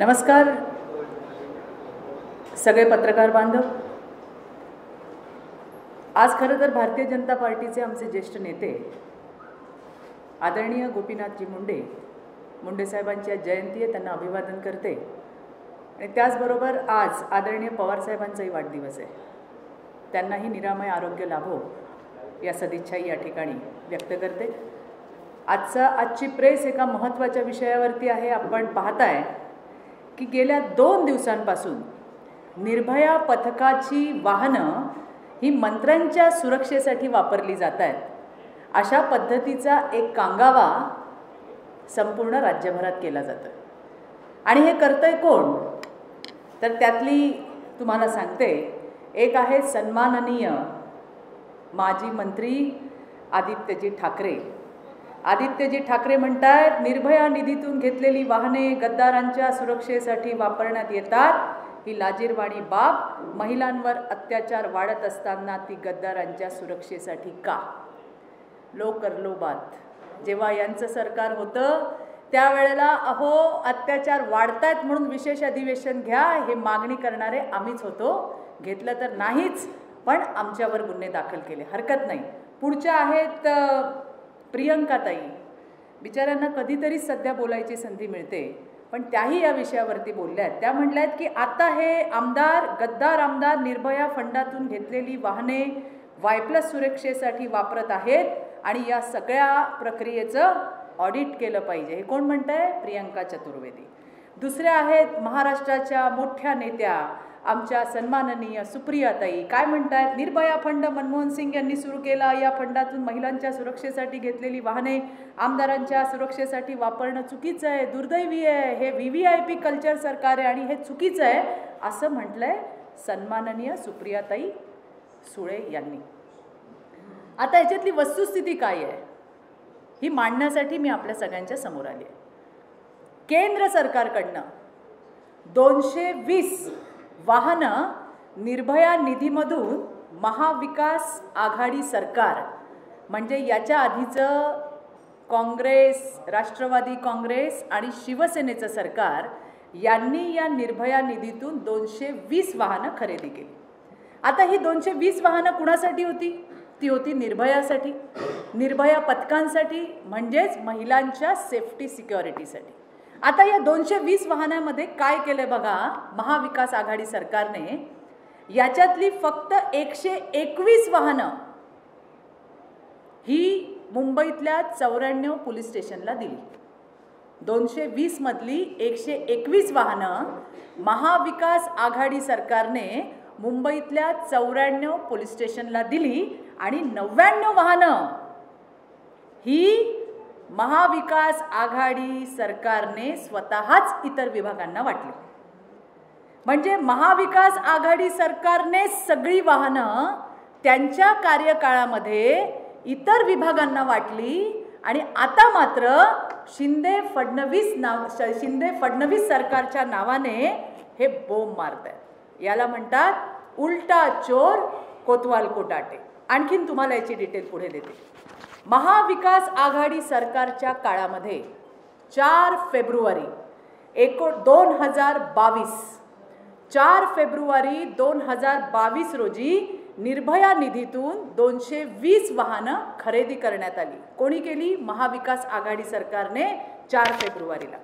नमस्कार सगळे पत्रकार बांधव। आज खरं तर भारतीय जनता पार्टीचे आमचे ज्येष्ठ नेते आदरणीय गोपीनाथजी मुंडे साहेबांची आज जयंती आहे, त्यांना अभिवादन करते। आणि त्याचबरोबर आज आदरणीय पवार साहेबांचाही वाढदिवस आहे, त्यांनाही निरामय आरोग्य लाभो या सदिच्छाही या ठिकाणी व्यक्त करते। आजची प्रेस एका महत्त्वाच्या विषयावरती आहे। आपण पाहताय की गेल्या 2 दिवसांपासून निर्भया पथकाची वाहनं ही मंत्र्यांच्या सुरक्षेसाठी वापरली जात आहेत, अशा पद्धतीचा एक कांगावा संपूर्ण राज्यभरात केला जातो। आणि हे करतंय कोण? तर त्यातली तुम्हाला सांगते, एक आहे सन्माननीय माजी मंत्री आदित्यजी ठाकरे। आदित्यजी ठाकरे म्हणतात, निर्भया निधीतून घेतलेली वाहने गद्दारांच्या सुरक्षेसाठी वापरण्यात येतात, ही लाजिरवाणी बाब। महिलांवर अत्याचार वाढत असताना ती गद्दारांच्या सुरक्षेसाठी का? लो कर लो बात। जेव्हा यांचं सरकार होतं त्यावेळेला अहो अत्याचार वाढतायत म्हणून विशेष अधिवेशन घ्या हे मागणी करणारे आम्हीच होतो। घेतलं तर नाहीच, पण आमच्यावर गुन्हे दाखल केले, हरकत नाही। पुढच्या आहेत प्रियंकाताई, बिचाऱ्यांना कधीतरी सध्या बोलायची संधी मिळते, पण त्याही या विषयावरती बोलल्यात। त्या म्हटल्यात की आता हे गद्दार आमदार निर्भया फंडातून घेतलेली वाहने Y+ सुरक्षेसाठी वापरत आहेत आणि या सगळ्या प्रक्रियेचं ऑडिट केलं पाहिजे। हे कोण म्हणतंय? प्रियंका चतुर्वेदी। दुसऱ्या आहेत महाराष्ट्राच्या मोठ्या नेत्या आमच्या सन्माननीय सुप्रियाताई। काय म्हणतात? निर्भया फंड मनमोहन सिंग यांनी सुरू केला, या फंडातून महिलांच्या सुरक्षेसाठी घेतलेली वाहने आमदारांच्या सुरक्षेसाठी वापरणं चुकीचं आहे, दुर्दैवी आहे, हे VVIP कल्चर सरकार आहे आणि हे चुकीचं आहे, असं म्हटलंय सन्माननीय सुप्रियाताई सुळे यांनी। आता याच्यातली वस्तुस्थिती काय आहे ही मांडण्यासाठी मी आपल्या सगळ्यांच्या समोर आली आहे। केंद्र सरकारकडनं 220 वाहनं निर्भया निधीमधून महाविकास आघाडी सरकार, म्हणजे याच्या आधीचं काँग्रेस, राष्ट्रवादी काँग्रेस आणि शिवसेनेचं सरकार यांनी या निर्भया निधीतून 220 वाहनं खरेदी केली। आता ही 220 वाहनं कुणासाठी होती? ती होती निर्भयासाठी, निर्भया पथकांसाठी, म्हणजेच महिलांच्या सेफ्टी सिक्युरिटीसाठी। आता या 220 वाहनांमध्ये काय केलं बघा महाविकास आघाडी सरकारने, याच्यातली फक्त 121 वाहनं ही मुंबईतल्या 94 पोलीस स्टेशनला दिली। 220 मधली 121 वाहनं महाविकास आघाडी सरकारने मुंबईतल्या 94 पोलीस स्टेशनला दिली आणि 99 वाहनं ही महाविकास आघाडी सरकारने स्वतःच इतर विभागांना वाटली। म्हणजे महाविकास आघाडी सरकारने सगळी वाहनं त्यांच्या कार्यकाळामध्ये इतर विभागांना वाटली आणि आता मात्र शिंदे फडणवीस सरकारच्या नावाने हे बोंब मारतात। याला म्हणतात उलटा चोर कोतवाल को डाटे। आणखीन तुम्हाला याची डिटेल पुढे देते। महाविकास आघाडी सरकारच्या काळामध्ये 4 फेब्रुवारी 2022 रोजी निर्भया निधीतून 220 वाहनं खरेदी करण्यात आली। कोणी केली? महाविकास आघाडी सरकारने 4 फेब्रुवारीला।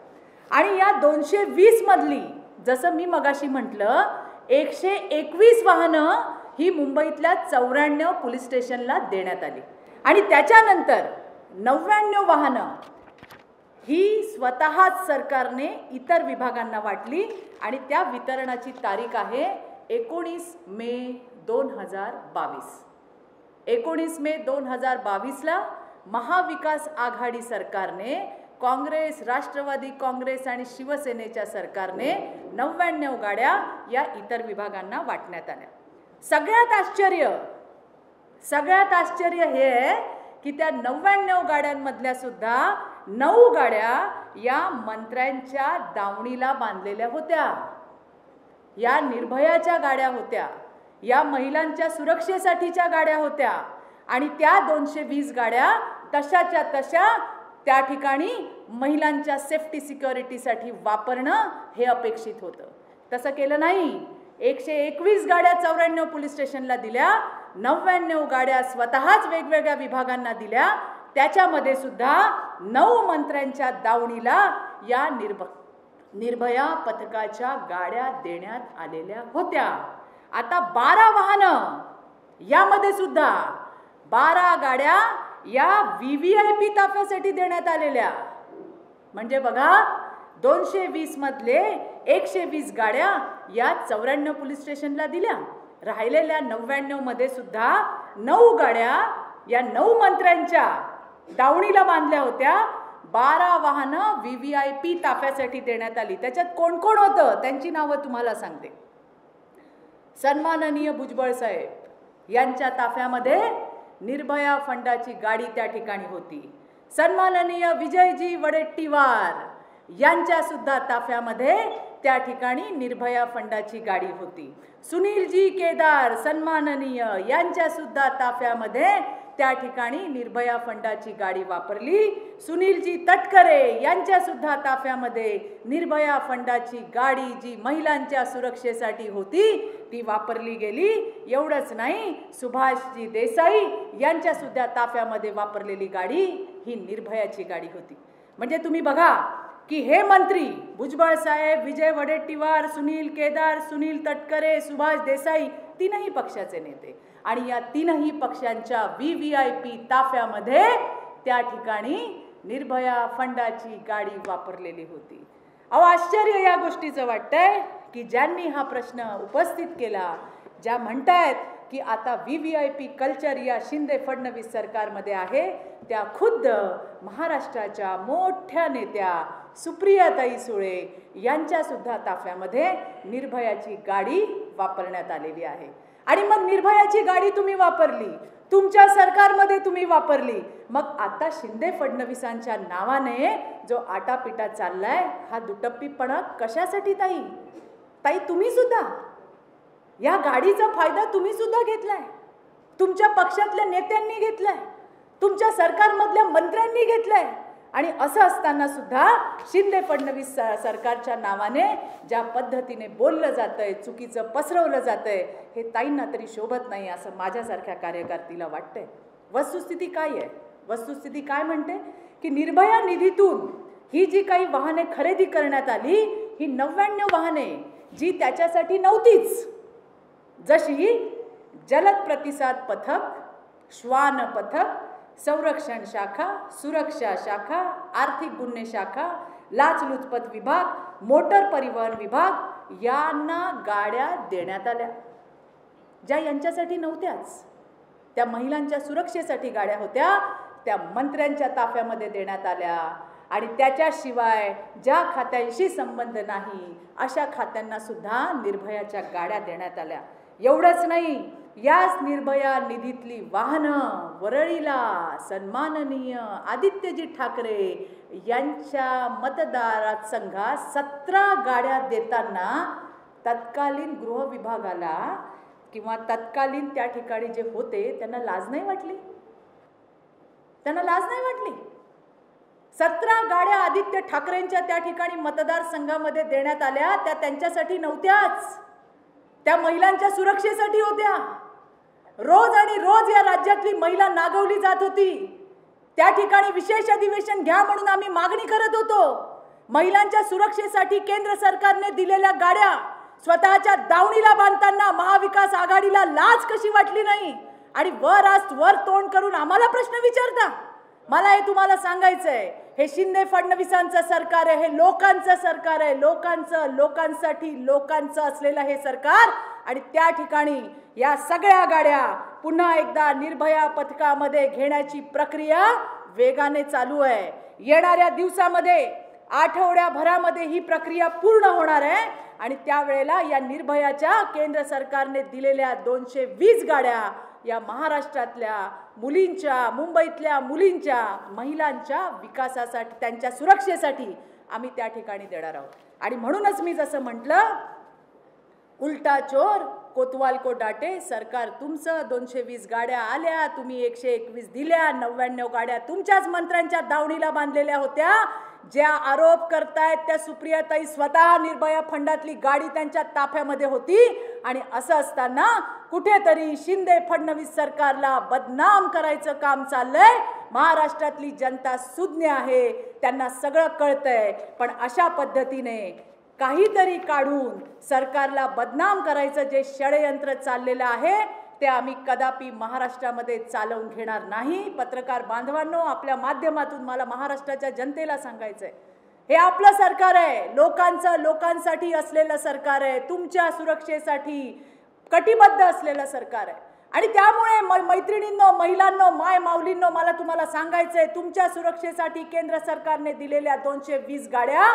आणि या 220 मधली जसं मी मगाशी म्हटलं 121 वाहनं ही मुंबईतल्या 94 पोलीस स्टेशनला देण्यात आली आणि त्याच्यानंतर 99 वाहनं ही स्वतःच सरकारने इतर विभागांना वाटली आणि त्या वितरणाची तारीख आहे 19 मे 2022। 19 मे 2022ला महाविकास आघाडी सरकारने काँग्रेस, राष्ट्रवादी काँग्रेस आणि शिवसेनेच्या सरकारने 99 गाड्या या इतर विभागांना वाटण्यात आल्या। सगळ्यात आश्चर्य हे आहे की त्या 99 गाड्यांमधल्या सुद्धा 9 गाड्या या मंत्र्यांच्या दावणीला बांधलेल्या होत्या, या निर्भयाच्या गाड्या होत्या, या महिलांच्या सुरक्षेसाठीच्या गाड्या होत्या आणि त्या 220 गाड्या तशाच्या तशा त्या ठिकाणी महिलांच्या सेफ्टी सिक्युरिटीसाठी वापरणं हे अपेक्षित होतं. तसं केलं नाही. 121 गाड्या 94 पोलीस स्टेशनला दिल्या, 99 गाड्या स्वतःच वेगवेगळ्या विभागांना दिल्या. त्याच्यामध्ये सुद्धा 9 मंत्र्यांच्या दावणीला या निर्भया पथकाच्या गाड्या देण्यात आलेल्या होत्या. आता 12 वाहनं, यामध्ये सुद्धा 12 गाड्या या VVIP ताफ्यासाठी देण्यात आलेल्या. म्हणजे बघा, 220 मधले 120 गाड्या या 94 पोलीस स्टेशनला दिल्या. राहिलेल्या 99 मध्ये सुद्धा 9 गाड्या या 9 मंत्र्यांच्या दावणीला बांधल्या होत्या. 12 वाहनं VVIP ताफ्यासाठी देण्यात आली. त्याच्यात कोण कोण होतं त्यांची नावं तुम्हाला सांगते. सन्माननीय भुजबळ साहेब यांच्या ताफ्यामध्ये निर्भया फंडाची गाडी त्या ठिकाणी होती. सन्माननीय विजयजी वडेट्टीवार यांच्या सुद्धा ताफ्यामध्ये त्या ठिकाणी निर्भया फंडाची गाडी होती. सुनीलजी केदार सन्माननीय यांच्या सुद्धा ताफ्यामध्ये त्या ठिकाणी निर्भया फंडाची गाडी वापरली. सुनीलजी तटकरे यांच्या सुद्धा ताफ्यामध्ये निर्भया फंडाची गाडी जी महिलांच्या सुरक्षेसाठी होती ती वापरली गेली. एवढंच नाही, सुभाषजी देसाई यांच्या सुद्धा ताफ्यामध्ये वापरलेली गाडी ही निर्भयाची गाडी होती. म्हणजे तुम्ही बघा की हे मंत्री भुजबळ साहेब, विजय वडेट्टीवार, सुनील केदार, सुनील तटकरे, सुभाष देसाई तीनही पक्षाचे नेते आणि या तीनही पक्षांच्या VVIP ताफ्यामध्ये त्या ठिकाणी निर्भया फंडाची गाडी वापरलेली होती. अहो, आश्चर्य या गोष्टीचं वाटतंय की ज्यांनी हा प्रश्न उपस्थित केला, ज्या म्हणतायत की आता VVIP कल्चर या शिंदे फडणवीस सरकारमध्ये आहे, त्या खुद्द महाराष्ट्राच्या मोठ्या नेत्या सुप्रियाताई सुळे यांच्या सुद्धा ताफ्यामध्ये निर्भयाची गाडी वापरण्यात आलेली आहे. आणि मग निर्भयाची गाडी तुम्ही वापरली, तुमच्या सरकारमध्ये तुम्ही वापरली, मग आता शिंदे फडणवीसांच्या नावाने जो आटापिटा चाललाय हा दुटप्पीपणा कशासाठी? ताई ताई तुम्ही सुद्धा या गाडीचा फायदा तुम्ही सुद्धा घेतलाय, तुमच्या पक्षातल्या नेत्यांनी घेतलाय, तुमच्या सरकारमधल्या मंत्र्यांनी घेतलाय. आणि असं असताना सुद्धा शिंदे फडणवीस सरकारच्या नावाने ज्या पद्धतीने बोललं जातंय, चुकीचं पसरवलं जातंय, हे ताईंना तरी शोभत नाही असं माझ्यासारख्या कार्यकर्त्याला वाटतंय. वस्तुस्थिती काय आहे? वस्तुस्थिती काय म्हणते की निर्भया निधीतून ही जी काही वाहने खरेदी करण्यात आली, ही 99 वाहने जी त्याच्यासाठी नव्हतीच, जशी जलद प्रतिसाद पथक, श्वान पथक, संरक्षण शाखा, सुरक्षा शाखा, आर्थिक गुन्हे शाखा, लाचलुचपत विभाग, मोटर परिवहन विभाग यांना गाड्या देण्यात आल्या, ज्या यांच्यासाठी नव्हत्याच. त्या महिलांच्या सुरक्षेसाठी गाड्या होत्या, त्या मंत्र्यांच्या ताफ्यामध्ये देण्यात आल्या. आणि त्याच्याशिवाय ज्या खात्यांशी संबंध नाही अशा खात्यांना सुद्धा निर्भयाच्या गाड्या देण्यात आल्या. एवढंच नाही, याच निर्भया निधीतली वाहनं वरळीला सन्माननीय आदित्यजी ठाकरे यांच्या मतदारसंघात 17 गाड्या देताना तत्कालीन गृह विभागाला किंवा तत्कालीन त्या ठिकाणी जे होते त्यांना लाज नाही वाटली? त्यांना लाज नाही वाटली? 17 गाड्या आदित्य ठाकरेंच्या त्या ठिकाणी मतदारसंघामध्ये देण्यात आल्या, त्या त्यांच्यासाठी नव्हत्याच, त्या महिलांच्या सुरक्षेसाठी होत्या. रोज आणि रोज या राज्यातली महिला नागवली जात होती. त्या ठिकाणी विशेष अधिवेशन घ्या म्हणून आम्ही मागणी करत होतो. महिलांच्या सुरक्षेसाठी केंद्र सरकारने दिलेल्या गाड्या स्वतःच्या दावणीला बांधताना महाविकास आघाडीला लाज कशी वाटली नाही? आणि वर तोंड करून आम्हाला प्रश्न विचारता. मला हे तुम्हाला सांगायचंय, हे शिंदे फडणवीसांचं सरकार आहे, हे लोकांचं सरकार आहे, लोकांचं, लोकांसाठी लोकांचं असलेलं हे सरकार. आणि त्या ठिकाणी या सगळ्या गाड्या पुन्हा एकदा निर्भया पथकामध्ये घेण्याची प्रक्रिया वेगाने चालू आहे. येणाऱ्या दिवसामध्ये आठवड्याभरामध्ये ही प्रक्रिया पूर्ण होणार आहे आणि त्यावेळेला या निर्भयाच्या केंद्र सरकारने दिलेल्या 220 गाड्या या महाराष्ट्रातल्या मुलींच्या, मुंबईतल्या मुलींच्या, महिलांच्या विकासासाठी, त्यांच्या सुरक्षेसाठी आम्ही त्या ठिकाणी देणार आहोत. आणि म्हणूनच मी जसं म्हटलं, उलटा चोर कोतवाल को डाटे, सरकार तुमचं, 220 गाड्या आल्या, तुम्ही 121 दिल्या, 99 गाड्या तुमच्याच मंत्र्यांच्या दावणीला बांधलेल्या होत्या. ज्या आरोप करतायत त्या सुप्रियाताई स्वतः निर्भया फंडातली गाडी त्यांच्या ताफ्यामध्ये होती. आणि असं असताना कुठेतरी शिंदे फडणवीस सरकारला बदनाम करायचं काम चाललंय. महाराष्ट्रातली जनता सुज्ञ आहे, त्यांना सगळं कळतंय. पण अशा पद्धतीने काहीतरी काढून सरकारला बदनाम करायचं जे षडयंत्र चाललेलं आहे ते आम्ही कदापि महाराष्ट्रामध्ये चालवून घेणार नाही. पत्रकार बांधवांनो, आपल्या माध्यमातून मला महाराष्ट्राच्या जनतेला सांगायचंय, हे आपलं सरकार आहे, लोकांचं, लोकांसाठी असलेलं सरकार आहे, तुमच्या सुरक्षेसाठी कटिबद्ध असलेलं सरकार आहे. आणि त्यामुळे मैत्रिणींनो, महिलांनो, माय माऊलींनो, मला तुम्हाला सांगायचंय, तुमच्या सुरक्षेसाठी केंद्र सरकारने दिलेल्या 220 गाड्या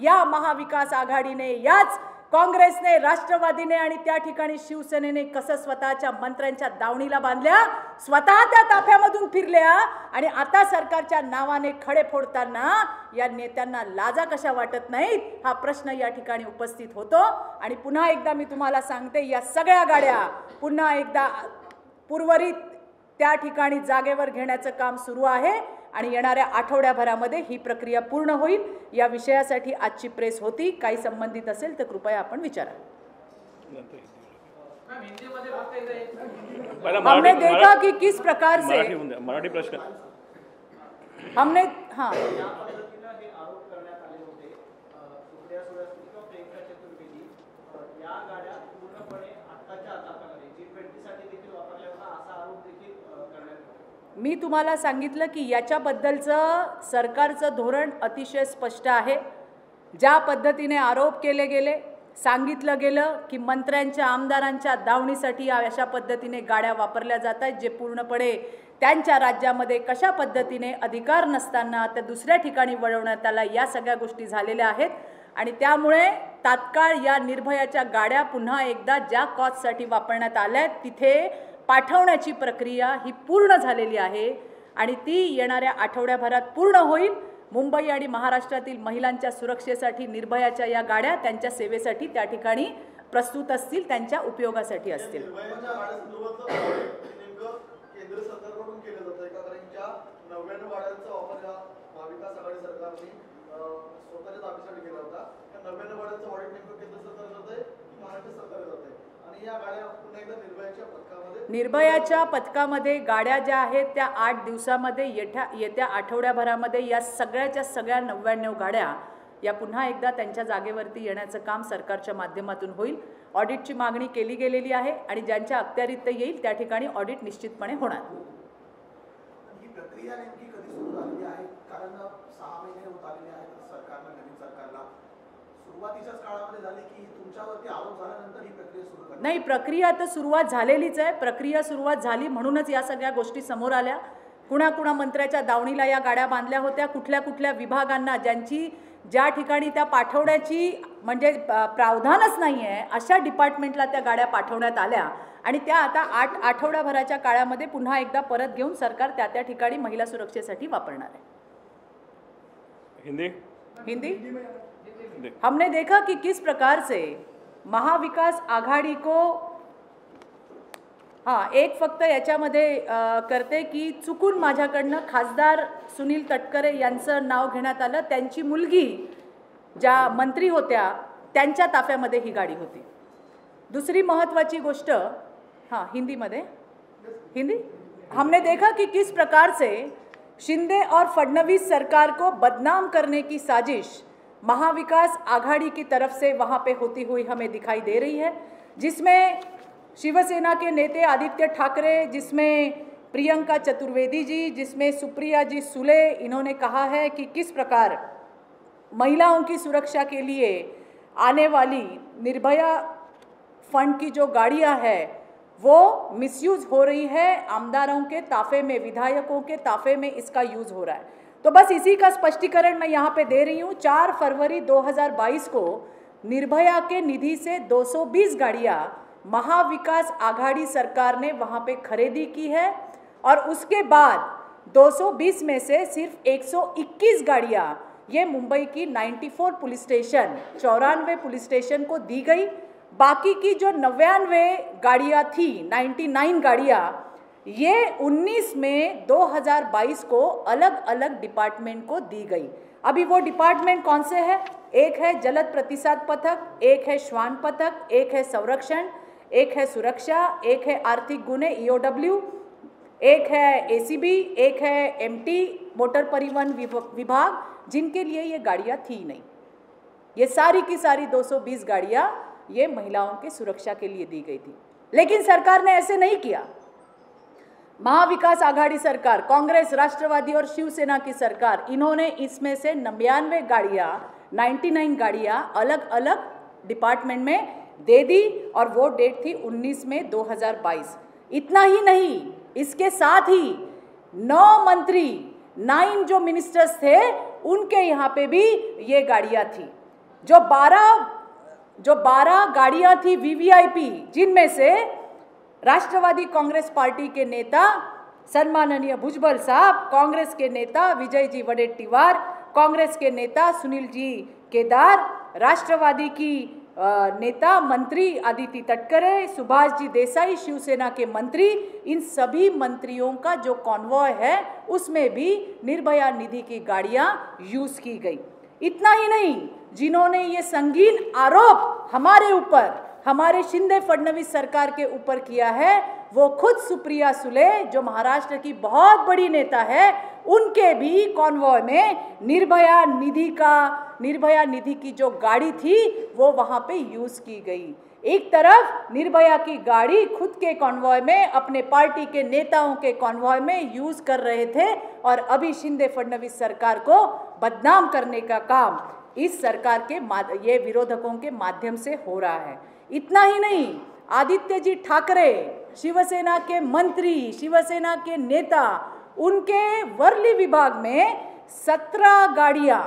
या महाविकास आघाडीने, याच काँग्रेसने, राष्ट्रवादीने आणि त्या ठिकाणी शिवसेनेने कसं स्वतःच्या मंत्र्यांच्या दावणीला बांधल्या, स्वतः त्या ताफ्यामधून फिरल्या. आणि आता सरकारच्या नावाने खडे फोडताना या नेत्यांना लाजा कशा वाटत नाहीत, हा प्रश्न या ठिकाणी उपस्थित होतो. आणि पुन्हा एकदा मी तुम्हाला सांगते, या सगळ्या गाड्या पुन्हा एकदा पूर्वरित त्या ठिकाणी जागेवर घेण्याचं काम सुरू आहे. आणि येणाऱ्या आठवड्याभरामध्ये ही प्रक्रिया पूर्ण होईल. या विषयासाठी आजची प्रेस होती. काही संबंधित असेल तर कृपया आपण विचारा. हमने देखा कि किस प्रकार से मराठी प्रश्न हमने मी तुम्हाला सांगितलं की याच्याबद्दलचं सरकारचं धोरण अतिशय स्पष्ट आहे. ज्या पद्धतीने आरोप केले गेले, सांगितलं गेलं की मंत्र्यांच्या, आमदारांच्या दावणीसाठी अशा पद्धतीने गाड्या वापरल्या जात आहेत, जे पूर्णपणे त्यांच्या राज्यामध्ये कशा पद्धतीने अधिकार नसताना त्या दुसऱ्या ठिकाणी वळवण्यात आला, या सगळ्या गोष्टी झालेल्या आहेत. आणि त्यामुळे तात्काळ या निर्भयाच्या गाड्या पुन्हा एकदा ज्या कॉजसाठी वापरण्यात आल्या तिथे पाठवण्याची प्रक्रिया ही पूर्ण झालेली आहे. आणि ती येणाऱ्या आठवड्याभरात पूर्ण होईल. मुंबई आणि महाराष्ट्रातील महिलांच्या सुरक्षेसाठी निर्भयाच्या या गाड्या त्यांच्या सेवेसाठी त्या ठिकाणी प्रस्तुत असतील, त्यांच्या उपयोगासाठी असतील. निर्भयाच्या पथकामध्ये गाड्या ज्या आहेत त्या 8 दिवसामध्ये येत्या आठवड्याभरामध्ये या सगळ्याच्या सगळ्या 99 गाड्या या पुन्हा एकदा त्यांच्या जागेवरती येण्याचं काम सरकारच्या माध्यमातून होईल. ऑडिटची मागणी केली गेलेली आहे आणि ज्यांच्या अखत्यारीत ते येईल त्या ठिकाणी ऑडिट निश्चितपणे होणार. ही प्रक्रिया नेमकी कधी सुरू झाली आहे? कारण 6 महिने होत आलेले आहेत सरकारला, नवीन सरकारला. सुरुवातीच्याच काळामध्ये झाली की तुमच्यावरती आरोप झाल्यानंतर ही प्रक्रिया सुरू झाली? नाही, प्रक्रिया तर सुरुवात झालेलीच आहे. प्रक्रिया सुरुवात झाली म्हणूनच या सगळ्या गोष्टी समोर आल्या. कुणा मंत्र्याच्या दावणीला या गाड्या बांधल्या होत्या, कुठल्या विभागांना, ज्या ठिकाणी त्या पाठवण्याची म्हणजे प्रावधानच नाही आहे अशा डिपार्टमेंटला त्या गाड्या पाठवण्यात आल्या. आणि त्या आता 8 आठवड्याभराच्या काळामध्ये पुन्हा एकदा परत घेऊन सरकार त्या ठिकाणी महिला सुरक्षेसाठी वापरणार आहे. हिंदी हमने देखा कि किस प्रकार से महाविकास आघाड़ी को, एक फक्त याच्यामध्ये करते की चुकून माझ्याकडनं खासदार सुनील तटकरे यांचं नाव घेण्यात आलं. त्यांची मुलगी ज्या मंत्री होत्या त्यांच्या ताफ्यामध्ये ही गाडी होती. दुसरी महत्त्वाची गोष्ट, हिंदी हमने देखा कि किस प्रकार से शिंदे और फडणवीस सरकार को बदनाम करने की साजिश महाविकास आघाड़ी की तरफ से वहाँ पे होती हुई हमें दिखाई दे रही है, जिसमें शिवसेना के नेता आदित्य ठाकरे, जिसमें प्रियंका चतुर्वेदी जी, जिसमें सुप्रिया जी सुले, इन्होंने कहा है कि किस प्रकार महिलाओं की सुरक्षा के लिए आने वाली निर्भया फंड की जो गाड़ियां हैं वो मिसयूज हो रही है. आमदारों के ताफे में, विधायकों के ताफे में इसका यूज़ हो रहा है. तो बस इसी का स्पष्टीकरण मैं यहाँ पे दे रही हूँ. 4 फरवरी 2022 को निर्भया के निधि से 220 गाड़ियाँ महाविकास आघाड़ी सरकार ने वहाँ पे खरीदी की है. और उसके बाद 220 में से सिर्फ 121 गाड़ियाँ ये मुंबई की 94 पुलिस स्टेशन, 94 पुलिस स्टेशन को दी गई. बाकी की जो 99 गाड़ियाँ थी, 99 गाड़ियाँ, ये 19 में 2022 को अलग अलग डिपार्टमेंट को दी गई। अभी वो डिपार्टमेंट कौन से हैं? एक है जलद प्रतिसाद पथक, एक है श्वान पथक, एक है संरक्षण, एक है सुरक्षा, एक है आर्थिक गुने EOW, एक है ACB, एक है MT मोटर परिवहन विभाग, जिनके लिए ये गाड़ियाँ थी नहीं। ये सारी की सारी 220 गाड़ियाँ ये महिलाओं के सुरक्षा के लिए दी गई थी। लेकिन सरकार ने ऐसे नहीं किया। महाविकास आघाड़ी सरकार, कांग्रेस, राष्ट्रवादी और शिवसेना की सरकार, इन्होंने इसमें से 99 गाड़ियाँ, 99 गाड़ियाँ अलग अलग डिपार्टमेंट में दे दी और वो डेट थी 19 मई 2022। इतना ही नहीं, इसके साथ ही 9 मंत्री, 9 जो मिनिस्टर्स थे, उनके यहाँ पे भी ये गाड़ियाँ थी। जो 12 गाड़ियाँ थी VVIP, जिनमें से राष्ट्रवादी कांग्रेस पार्टी के नेता सम्माननीय भुजबल साहब, कांग्रेस के नेता विजय जी वडेट्टीवार, कांग्रेस के नेता सुनील जी केदार, राष्ट्रवादी की नेता मंत्री अदिति तटकरे, सुभाष जी देसाई, शिवसेना के मंत्री, इन सभी मंत्रियों का जो कॉन्वॉय है उसमें भी निर्भया निधि की गाड़ियां यूज की गई। इतना ही नहीं, जिन्होंने ये संगीन आरोप हमारे ऊपर, हमारे शिंदे फडणवीस सरकार के ऊपर किया है, वो खुद सुप्रिया सुले, जो महाराष्ट्र की बहुत बड़ी नेता है, उनके भी कॉन्वॉय में निर्भया निधि की जो गाड़ी थी वो वहां पे यूज की गई। एक तरफ निर्भया की गाड़ी खुद के कॉन्वॉय में, अपने पार्टी के नेताओं के कॉन्वॉय में यूज कर रहे थे, और अभी शिंदे फडणवीस सरकार को बदनाम करने का काम इस सरकार के ये विरोधकों के माध्यम से हो रहा है। इतना ही नहीं, आदित्य जी ठाकरे, शिवसेना के मंत्री, शिवसेना के नेता, उनके वर्ली विभाग में 17 गाड़ियां,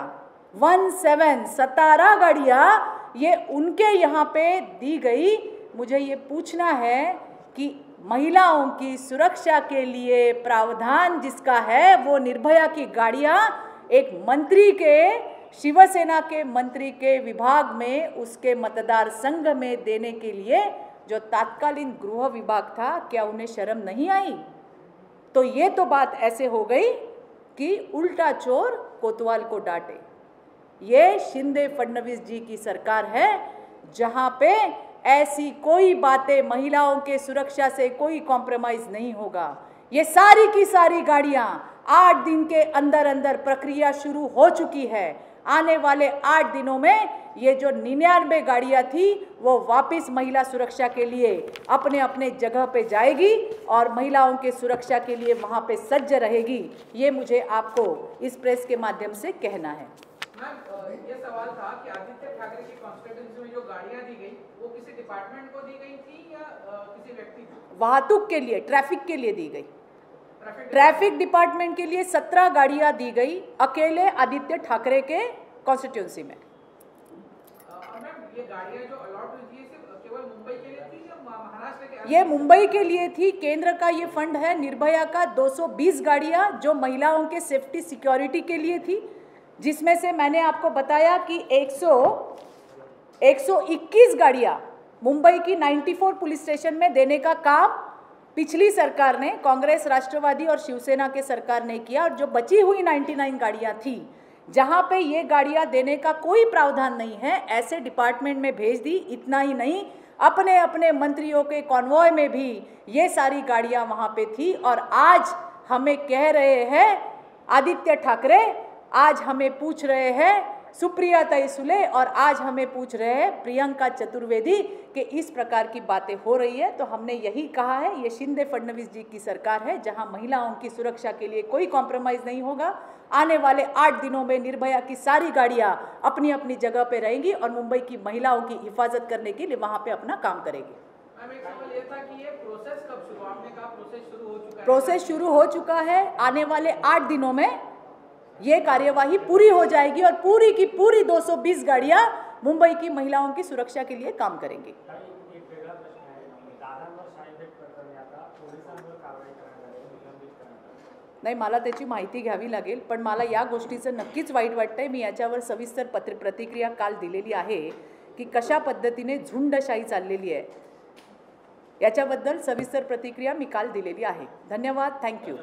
17 गाड़ियां ये उनके यहाँ पे दी गई। मुझे ये पूछना है कि महिलाओं की सुरक्षा के लिए प्रावधान जिसका है, वो निर्भया की गाड़ियां एक मंत्री के, शिवसेना के मंत्री के विभाग में, उसके मतदार संघ में देने के लिए जो तत्कालीन गृह विभाग था, क्या उन्हें शर्म नहीं आई? तो ये तो बात ऐसे हो गई कि उल्टा चोर कोतवाल को डांटे। ये शिंदे फडणवीस जी की सरकार है, जहां पे ऐसी कोई बातें, महिलाओं के सुरक्षा से कोई कॉम्प्रोमाइज नहीं होगा। ये सारी की सारी गाड़ियां 8 दिन के अंदर अंदर प्रक्रिया शुरू हो चुकी है। आने वाले 8 दिनों में ये जो 99 गाड़ियां थी वो वापस महिला सुरक्षा के लिए अपने अपने जगह पे जाएगी और महिलाओं के सुरक्षा के लिए वहां पे सज्ज रहेगी। ये मुझे आपको इस प्रेस के माध्यम से कहना है। मैम, ये सवाल था कि आदित्य ठाकरे की कॉन्स्टिट्यूएंसी में जो गाड़ियां दी गई वो किसी डिपार्टमेंट को दी गई थी या किसी व्यक्ति को? वाहतुक के लिए, ट्रैफिक के लिए दी गई। ट्रैफिक डिपार्टमेंट के लिए 17 गाड़ियां दी गई, अकेले आदित्य ठाकरे के कॉन्स्टिट्यूएंसी में। मैम, ये गाड़ियां जो अलॉट हुई थी सिर्फ केवल मुंबई के लिए थी या महाराष्ट्र के? ये मुंबई के लिए थी। केंद्र का ये फंड है निर्भया का, 220 गाड़ियां जो महिलाओं के सेफ्टी सिक्योरिटी के लिए थी, जिसमें से मैंने आपको बताया कि 121 गाड़ियां मुंबई की 94 पुलिस स्टेशन में देने का काम पिछली सरकार ने, कांग्रेस, राष्ट्रवादी और शिवसेना के सरकार ने किया। और जो बची हुई 99 गाड़ियां थी, जहां पे ये गाड़ियां देने का कोई प्रावधान नहीं है, ऐसे डिपार्टमेंट में भेज दी। इतना ही नहीं, अपने अपने मंत्रियों के कॉन्वॉय में भी ये सारी गाड़ियां वहां पे थी। और आज हमें कह रहे हैं आदित्य ठाकरे, आज हमें पूछ रहे हैं सुप्रिया सुले, और आज हमें पूछ रहे हैं प्रियंका चतुर्वेदी कि इस प्रकार की बातें हो रही है। तो हमने यही कहा है, ये शिंदे फडणवीस जी की सरकार है जहां महिलाओं की सुरक्षा के लिए कोई कॉम्प्रोमाइज नहीं होगा। आने वाले 8 दिनों में निर्भया की सारी गाड़ियां अपनी अपनी जगह पे रहेंगी और मुंबई की महिलाओं की हिफाजत करने के लिए वहां पे अपना काम करेगी। प्रोसेस शुरू हो चुका है। आने वाले 8 दिनों में ये कार्यवाही पूरी हो जाएगी और पूरी की पूरी 220 गाड़ियां मुंबई की महिलाओं की सुरक्षा के लिए काम करेंगी। नाही, मला त्याची माहिती घ्यावी लागेल, पण मला या गोष्टीचं नक्कीच वाईट वाटतंय। मी याच्यावर सविस्तर प्रतिक्रिया काल दिलेली आहे की कशा पद्धतीने झुंडशाही चाललेली आहे याच्याबद्दल सविस्तर प्रतिक्रिया मी काल दिलेली आहे. धन्यवाद. थँक्यू.